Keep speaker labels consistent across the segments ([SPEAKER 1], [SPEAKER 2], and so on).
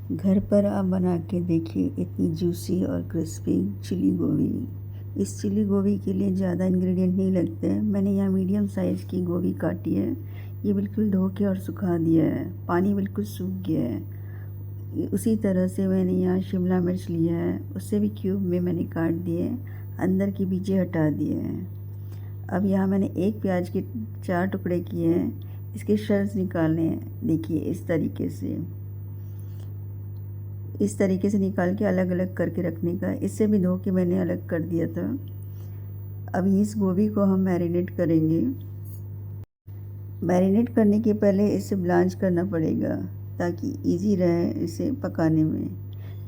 [SPEAKER 1] घर पर आप बना के देखिए इतनी जूसी और क्रिस्पी चिली गोभी। इस चिली गोभी के लिए ज़्यादा इंग्रेडिएंट नहीं लगते हैं। मैंने यहाँ मीडियम साइज़ की गोभी काटी है। ये बिल्कुल धो के और सुखा दिया है, पानी बिल्कुल सूख गया है। उसी तरह से मैंने यहाँ शिमला मिर्च लिया है, उससे भी क्यूब में मैंने काट दिए, अंदर की बीजें हटा दिए हैं। अब यहाँ मैंने एक प्याज के 4 टुकड़े किए हैं। इसके शेल्स निकालने हैं। देखिए इस तरीके से निकाल के अलग अलग करके रखने का। इससे भी धो के मैंने अलग कर दिया था। अब इस गोभी को हम मैरिनेट करेंगे। मैरिनेट करने के पहले इसे ब्लांच करना पड़ेगा ताकि इजी रहे इसे पकाने में।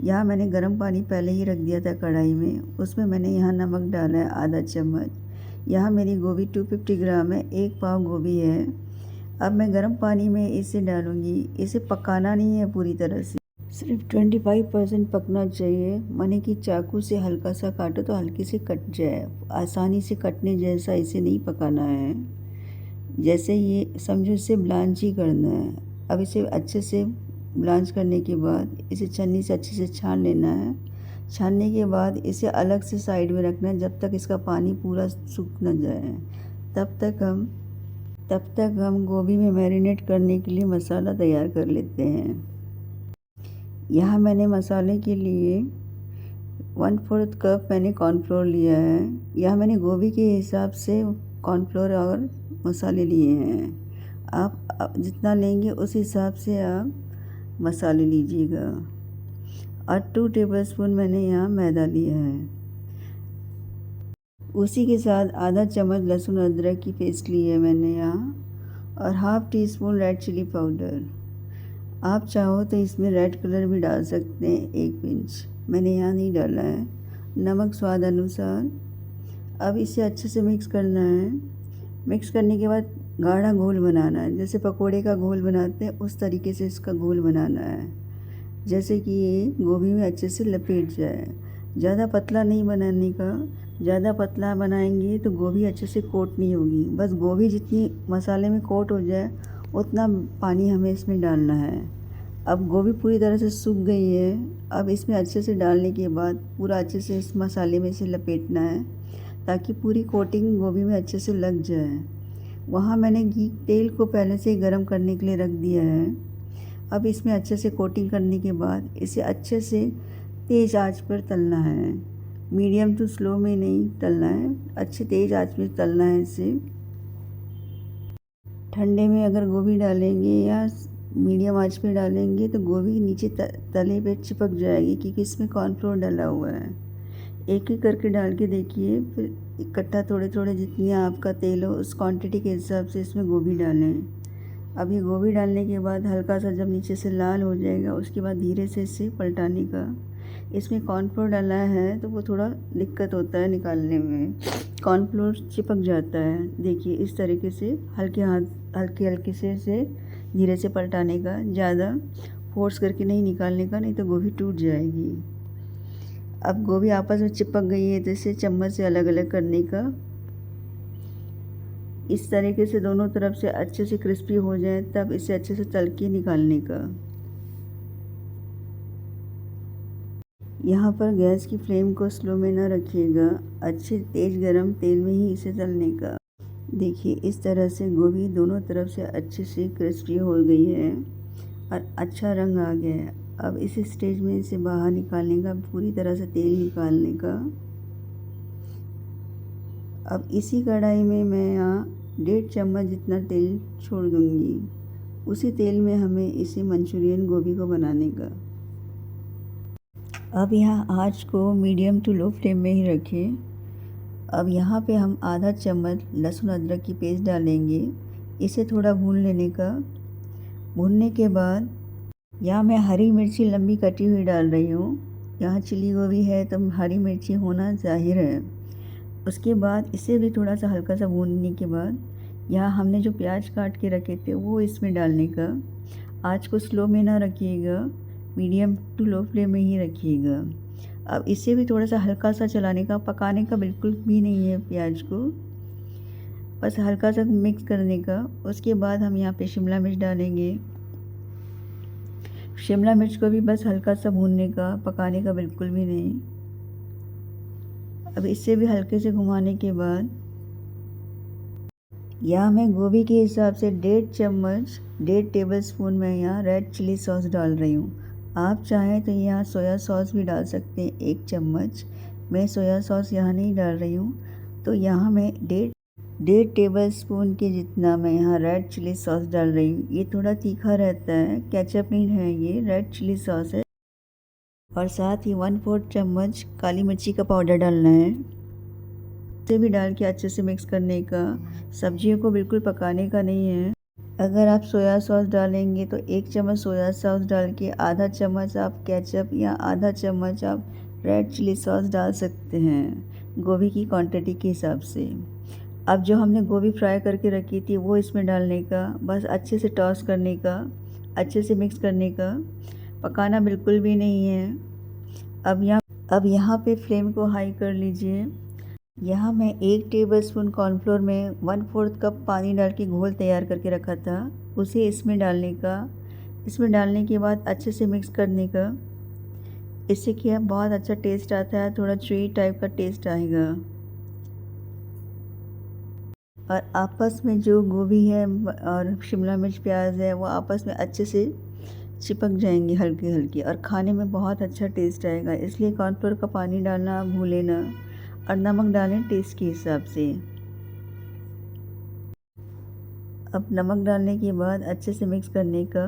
[SPEAKER 1] यहाँ मैंने गर्म पानी पहले ही रख दिया था कढ़ाई में, उसमें मैंने यहाँ नमक डाला है आधा चम्मच। यहाँ मेरी गोभी 250 ग्राम है, 1 पाव गोभी है। अब मैं गर्म पानी में इसे डालूँगी। इसे पकाना नहीं है पूरी तरह से, सिर्फ 25% पकना चाहिए। माने कि चाकू से हल्का सा काटो तो हल्के से कट जाए, आसानी से कटने जैसा इसे नहीं पकाना है। जैसे ये समझो इसे ब्लांच ही करना है। अब इसे अच्छे से ब्लांच करने के बाद इसे छन्नी से अच्छे से छान लेना है। छानने के बाद इसे अलग से साइड में रखना है जब तक इसका पानी पूरा सूख न जाए। तब तक हम गोभी में मैरिनेट करने के लिए मसाला तैयार कर लेते हैं। यहाँ मैंने मसाले के लिए 1/4 कप मैंने कॉर्नफ्लोर लिया है। यहाँ मैंने गोभी के हिसाब से कॉर्नफ्लोर और मसाले लिए हैं। आप जितना लेंगे उस हिसाब से आप मसाले लीजिएगा। और 2 टेबलस्पून मैंने यहाँ मैदा लिया है। उसी के साथ आधा चम्मच लहसुन अदरक की पेस्ट ली है मैंने यहाँ, और half teaspoon red chilli powder. आप चाहो तो इसमें रेड कलर भी डाल सकते हैं, 1 पिंच। मैंने यहाँ नहीं डाला है। नमक स्वाद अनुसार। अब इसे अच्छे से मिक्स करना है। मिक्स करने के बाद गाढ़ा घोल बनाना है। जैसे पकोड़े का घोल बनाते हैं उस तरीके से इसका घोल बनाना है, जैसे कि ये गोभी में अच्छे से लपेट जाए। ज़्यादा पतला नहीं बनाने का। ज़्यादा पतला बनाएंगे तो गोभी अच्छे से कोट नहीं होगी। बस गोभी जितनी मसाले में कोट हो जाए उतना पानी हमें इसमें डालना है। अब गोभी पूरी तरह से सूख गई है। अब इसमें अच्छे से डालने के बाद पूरा अच्छे से इस मसाले में से लपेटना है ताकि पूरी कोटिंग गोभी में अच्छे से लग जाए। वहाँ मैंने तेल को पहले से ही गर्म करने के लिए रख दिया है। अब इसमें अच्छे से कोटिंग करने के बाद इसे अच्छे से तेज़ आंच पर तलना है। मीडियम टू स्लो में नहीं तलना है, अच्छे तेज़ आंच में तलना है इसे। ठंडे में अगर गोभी डालेंगे या मीडियम आंच पे डालेंगे तो गोभी नीचे तले पे चिपक जाएगी, क्योंकि इसमें कॉर्नफ्लोर डाला हुआ है। एक एक करके डाल के देखिए, फिर इकट्ठा थोड़े थोड़े जितनी आपका तेल हो उस क्वांटिटी के हिसाब से इसमें गोभी डालें। अब ये गोभी डालने के बाद हल्का सा जब नीचे से लाल हो जाएगा उसके बाद धीरे से इसे पलटाने का। इसमें कॉर्नफ्लोर डाला है तो वो थोड़ा दिक्कत होता है निकालने में, कॉर्नफ्लोर चिपक जाता है। देखिए इस तरीके से हल्के हल्के से इसे धीरे से पलटाने का, ज़्यादा फोर्स करके नहीं निकालने का, नहीं तो गोभी टूट जाएगी। अब गोभी आपस में चिपक गई है तो इसे चम्मच से अलग अलग करने का। इस तरीके से दोनों तरफ से अच्छे से क्रिस्पी हो जाए तब इसे अच्छे से तल के निकालने का। यहाँ पर गैस की फ्लेम को स्लो में ना रखिएगा, अच्छे तेज़ गरम तेल में ही इसे तलने का। देखिए इस तरह से गोभी दोनों तरफ से अच्छे से क्रिस्पी हो गई है और अच्छा रंग आ गया है। अब इस स्टेज में इसे बाहर निकालने का, पूरी तरह से तेल निकालने का। अब इसी कढ़ाई में मैं यहाँ 1.5 चम्मच जितना तेल छोड़ दूँगी। उसी तेल में हमें इसे मंचूरियन गोभी को बनाने का। अब यहाँ आँच को मीडियम टू लो फ्लेम में ही रखें। अब यहाँ पे हम आधा चम्मच लहसुन अदरक की पेस्ट डालेंगे। इसे थोड़ा भून लेने का। भूनने के बाद यहाँ मैं हरी मिर्ची लंबी कटी हुई डाल रही हूँ। यहाँ चिली गोभी है तो हरी मिर्ची होना ज़ाहिर है। उसके बाद इसे भी थोड़ा सा हल्का सा भूनने के बाद यहाँ हमने जो प्याज काट के रखे थे वो इसमें डालने का। आँच को स्लो में ना रखिएगा, मीडियम टू लो फ्लेम में ही रखिएगा। अब इसे भी थोड़ा सा हल्का सा चलाने का, पकाने का बिल्कुल भी नहीं है प्याज को, बस हल्का सा मिक्स करने का। उसके बाद हम यहाँ पे शिमला मिर्च डालेंगे। शिमला मिर्च को भी बस हल्का सा भूनने का, पकाने का बिल्कुल भी नहीं। अब इसे भी हल्के से घुमाने के बाद यहाँ मैं गोभी के हिसाब से 1.5 टेबल स्पून मैं यहाँ रेड चिली सॉस डाल रही हूँ। आप चाहें तो यहाँ सोया सॉस भी डाल सकते हैं 1 चम्मच। मैं सोया सॉस यहाँ नहीं डाल रही हूँ, तो यहाँ मैं 1.5 टेबल स्पून के जितना मैं यहाँ रेड चिली सॉस डाल रही हूँ। ये थोड़ा तीखा रहता है, केचप नहीं है, ये रेड चिली सॉस है। और साथ ही 1/4 चम्मच काली मिर्ची का पाउडर डालना है। इसे भी डाल के अच्छे से मिक्स करने का। सब्जियों को बिल्कुल पकाने का नहीं है। अगर आप सोया सॉस डालेंगे तो 1 चम्मच सोया सॉस डाल के आधा चम्मच आप केचप या आधा चम्मच आप रेड चिली सॉस डाल सकते हैं, गोभी की क्वांटिटी के हिसाब से। अब जो हमने गोभी फ्राई करके रखी थी वो इसमें डालने का, बस अच्छे से टॉस करने का, अच्छे से मिक्स करने का, पकाना बिल्कुल भी नहीं है। अब यहाँ पे फ्लेम को हाई कर लीजिए। यहाँ मैं 1 टेबलस्पून कॉर्नफ्लोर में 1/4 कप पानी डाल के घोल तैयार करके रखा था, उसे इसमें डालने का। इसमें डालने के बाद अच्छे से मिक्स करने का। इससे क्या बहुत अच्छा टेस्ट आता है, थोड़ा च्यूई टाइप का टेस्ट आएगा। और आपस में जो गोभी है और शिमला मिर्च प्याज है वो आपस में अच्छे से चिपक जाएंगे हल्के हल्के, और खाने में बहुत अच्छा टेस्ट आएगा। इसलिए कॉर्नफ्लोर का पानी डालना भूलें ना, और नमक डालें टेस्ट के हिसाब से। अब नमक डालने के बाद अच्छे से मिक्स करने का।